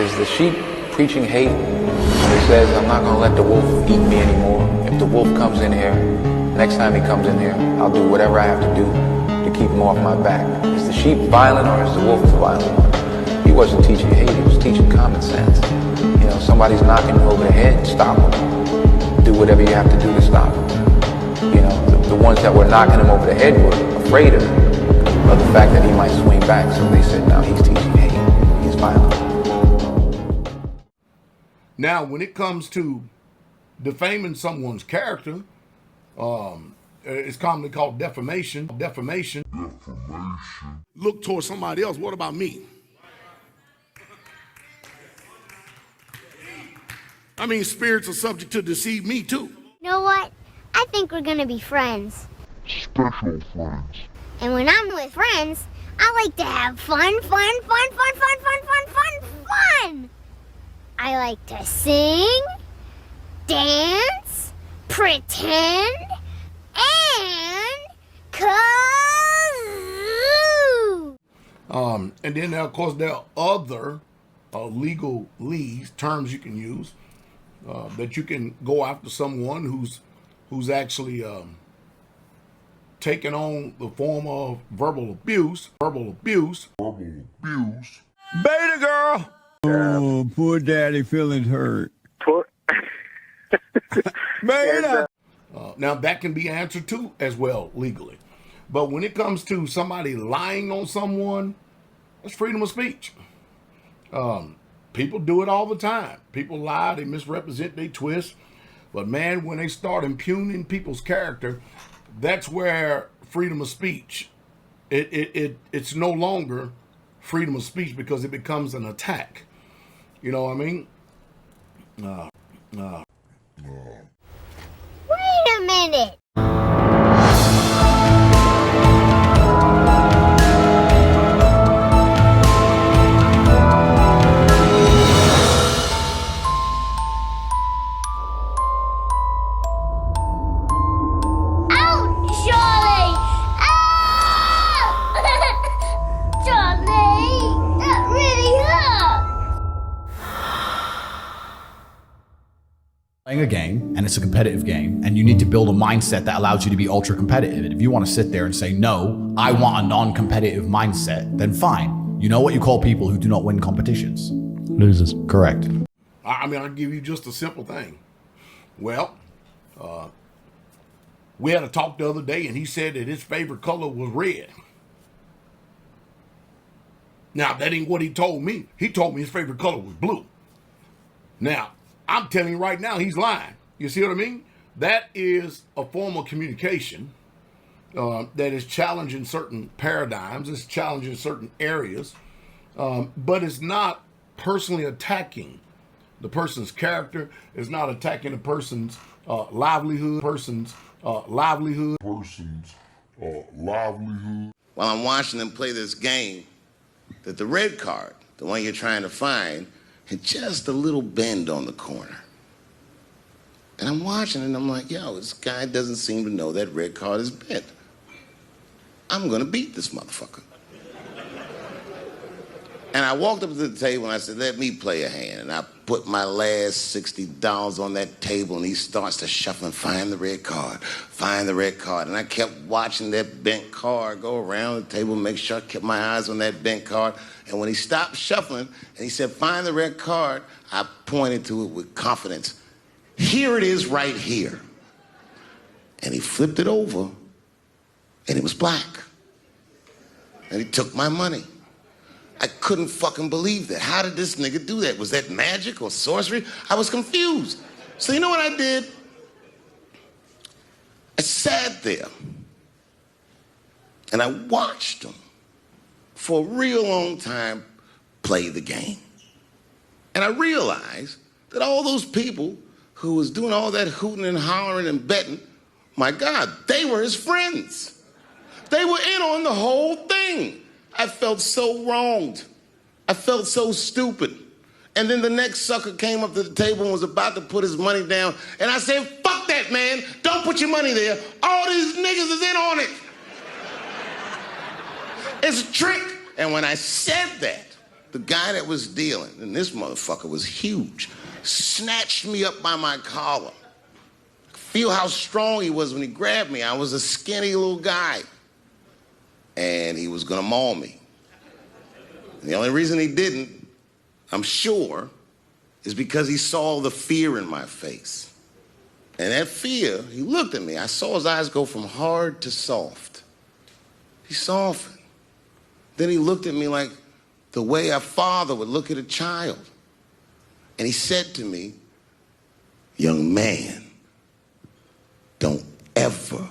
Is the sheep preaching hate when he says, I'm not going to let the wolf eat me anymore? If the wolf comes in here, next time he comes in here, I'll do whatever I have to do to keep him off my back. Is the sheep violent or is the wolf the violent one? He wasn't teaching hate, he was teaching common sense. You know, somebody's knocking you over the head, stop him. Do whatever you have to do to stop him. You know, the ones that were knocking him over the head were afraid of the fact that he might swing back, so they said, no, he's teaching hate, he's violent. Now, when it comes to defaming someone's character, it's commonly called defamation. Defamation. Look towards somebody else. What about me? I mean, spirits are subject to deceive me too. You know what? I think we're gonna be friends. Special friends. And when I'm with friends, I like to have fun. I like to sing, dance, pretend, and kazoo. And then, of course, there are other legal terms you can use that you can go after someone who's actually taking on the form of verbal abuse. Beta girl. Oh, poor daddy feelings hurt. Poor. Beta. Now that can be answered too as well legally. But when it comes to somebody lying on someone, that's freedom of speech. People do it all the time. People lie, they misrepresent, they twist. But man, when they start impugning people's character, that's where freedom of speech, it's no longer freedom of speech because it becomes an attack. You know what I mean? Wait a minute. Playing a game, and it's a competitive game, and you need to build a mindset that allows you to be ultra competitive. And if you want to sit there and say, no, I want a non-competitive mindset, then fine. You know what you call people who do not win competitions? Losers. Correct. I mean, I'll give you just a simple thing. Well, we had a talk the other day, and he said that his favorite color was red. Now, that ain't what he told me. He told me his favorite color was blue. Now, I'm telling you right now, he's lying. You see what I mean? That is a form of communication that is challenging certain paradigms, it's challenging certain areas, but it's not personally attacking the person's character. It's not attacking the person's livelihood. While I'm watching them play this game, that the red card, the one you're trying to find, had just a little bend on the corner. And I'm watching and I'm like, yo, this guy doesn't seem to know that red card is bent. I'm gonna beat this motherfucker. And I walked up to the table and I said, let me play a hand. And I put my last $60 on that table and he starts to shuffle and find the red card. And I kept watching that bent card go around the table, make sure I kept my eyes on that bent card. And when he stopped shuffling and he said, find the red card, I pointed to it with confidence. Here it is right here. And he flipped it over and it was black. And he took my money. I couldn't fucking believe that. How did this nigga do that? Was that magic or sorcery? I was confused. So you know what I did? I sat there and I watched him for a real long time play the game. And I realized that all those people who was doing all that hooting and hollering and betting, my God, they were his friends. They were in on the whole thing. I felt so wronged. I felt so stupid. And then the next sucker came up to the table and was about to put his money down. And I said, fuck that, man. Don't put your money there. All these niggas is in on it. It's a trick. And when I said that, the guy that was dealing, and this motherfucker was huge, snatched me up by my collar. Feel how strong he was when he grabbed me. I was a skinny little guy. And he was gonna maul me. And the only reason he didn't, I'm sure, is because he saw the fear in my face. And that fear, he looked at me. I saw his eyes go from hard to soft. He softened. Then he looked at me like the way a father would look at a child. And he said to me, young man, don't ever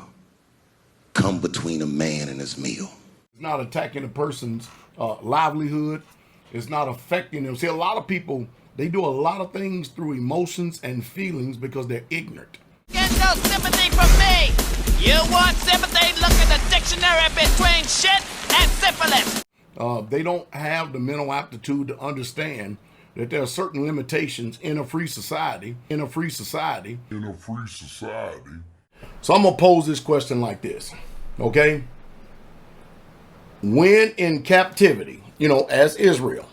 come between a man and his meal. It's not attacking a person's livelihood. It's not affecting them. See, a lot of people, they do a lot of things through emotions and feelings because they're ignorant. Get no sympathy from me. You want sympathy? Look at the dictionary between shit and syphilis. They don't have the mental aptitude to understand that there are certain limitations in a free society. So I'm gonna pose this question like this, okay? When in captivity, as Israel,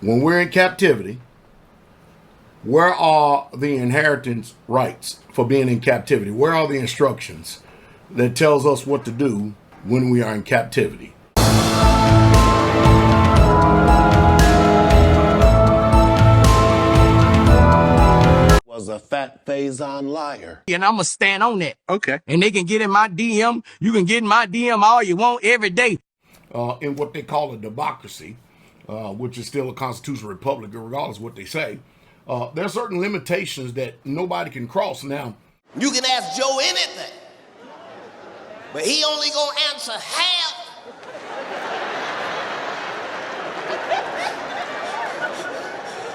when we're in captivity, where are the inheritance rights for being in captivity? Where are the instructions that tells us what to do when we are in captivity? Was a fat Faison liar. And I'm going to stand on that. Okay. And they can get in my DM. You can get in my DM all you want every day. In what they call a democracy, which is still a constitutional republic, regardless of what they say, there are certain limitations that nobody can cross. Now, you can ask Joe anything, but he only gonna answer half.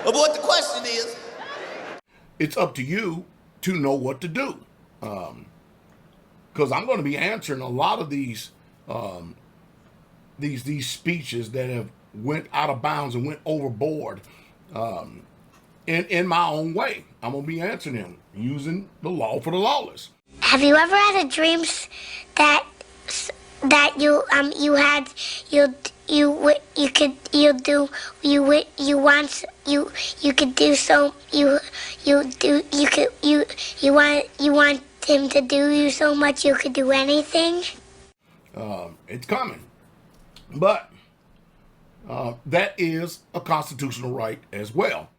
But what the question is, it's up to you to know what to do. Because I'm going to be answering a lot of these speeches that have went out of bounds and went overboard in my own way. I'm going to be answering them using the law for the lawless. Have you ever had a dream that you want him to do you so much you could do anything? It's coming, but that is a constitutional right as well.